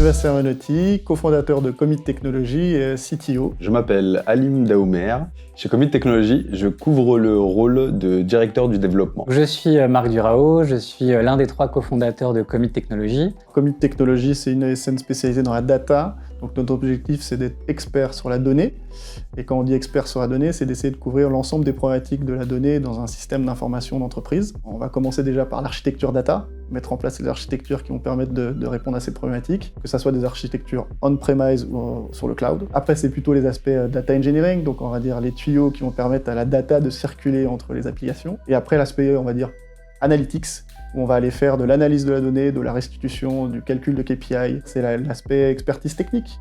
Sébastien Menotti, cofondateur de Commit Technology et CTO. Je m'appelle Halim Daoumer. Chez Commit Technology, je couvre le rôle de directeur du développement. Je suis Marc Durao, je suis l'un des 3 cofondateurs de Commit Technology. Commit Technology, c'est une ESN spécialisée dans la data. Donc notre objectif, c'est d'être expert sur la donnée. Et quand on dit expert sur la donnée, c'est d'essayer de couvrir l'ensemble des problématiques de la donnée dans un système d'information d'entreprise. On va commencer déjà par l'architecture data, mettre en place les architectures qui vont permettre de répondre à ces problématiques, que ce soit des architectures on-premise ou sur le cloud. Après, c'est plutôt les aspects data engineering, donc on va dire les tuyaux qui vont permettre à la data de circuler entre les applications. Et après, l'aspect, on va dire, analytics, où on va aller faire de l'analyse de la donnée, de la restitution, du calcul de KPI. C'est l'aspect expertise technique.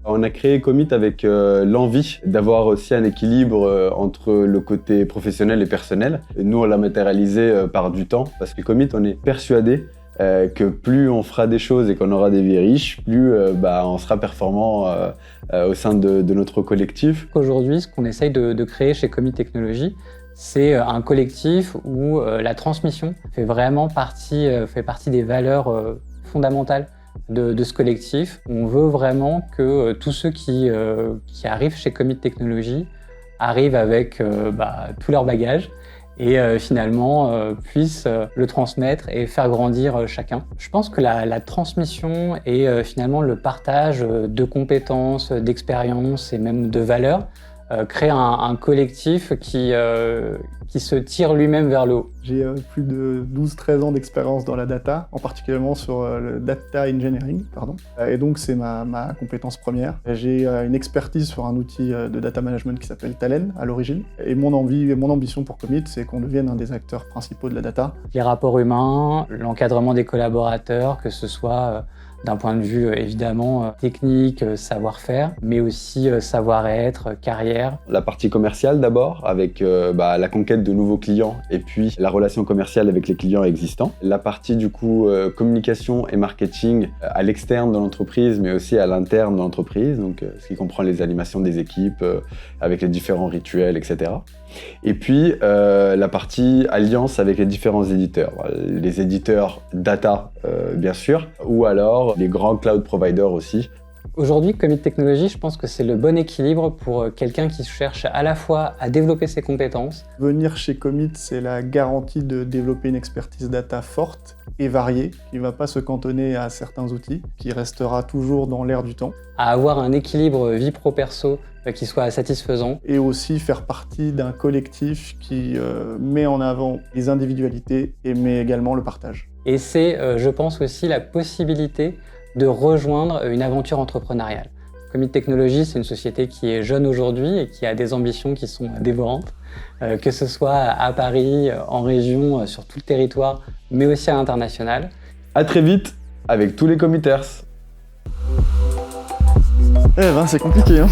On a créé Commit avec l'envie d'avoir aussi un équilibre entre le côté professionnel et personnel. Et nous, on l'a matérialisé par du temps, parce que Commit, on est persuadé que plus on fera des choses et qu'on aura des vies riches, plus on sera performant au sein de notre collectif. Aujourd'hui, ce qu'on essaye de créer chez Commit Technology, c'est un collectif où la transmission fait vraiment partie des valeurs fondamentales de ce collectif. On veut vraiment que tous ceux qui arrivent chez Commit Technology arrivent avec tout leur bagage et finalement puissent le transmettre et faire grandir chacun. Je pense que la transmission et finalement le partage de compétences, d'expériences et même de valeurs crée un collectif qui se tire lui-même vers le haut. J'ai plus de 12-13 ans d'expérience dans la data, en particulièrement sur le data engineering, Et donc c'est ma compétence première. J'ai une expertise sur un outil de data management qui s'appelle Talend à l'origine. Et mon envie et mon ambition pour Commit, c'est qu'on devienne un des acteurs principaux de la data. Les rapports humains, l'encadrement des collaborateurs, que ce soit d'un point de vue évidemment technique, savoir-faire, mais aussi savoir-être, carrière. La partie commerciale d'abord, avec la conquête de nouveaux clients et puis la relation commerciale avec les clients existants. La partie du coup communication et marketing à l'externe de l'entreprise, mais aussi à l'interne de l'entreprise, donc ce qui comprend les animations des équipes avec les différents rituels, etc. Et puis la partie alliance avec les différents éditeurs. Les éditeurs data, bien sûr, ou alors les grands cloud providers aussi. Aujourd'hui, Commit Technology, je pense que c'est le bon équilibre pour quelqu'un qui cherche à la fois à développer ses compétences. Venir chez Commit, c'est la garantie de développer une expertise data forte et variée, qui ne va pas se cantonner à certains outils, qui restera toujours dans l'air du temps. À avoir un équilibre vie pro-perso qui soit satisfaisant. Et aussi faire partie d'un collectif qui met en avant les individualités et met également le partage. Et c'est, je pense aussi, la possibilité de rejoindre une aventure entrepreneuriale. Commit Technology, c'est une société qui est jeune aujourd'hui et qui a des ambitions qui sont dévorantes, que ce soit à Paris, en région, sur tout le territoire, mais aussi à l'international. À très vite avec tous les committers. C'est compliqué, hein.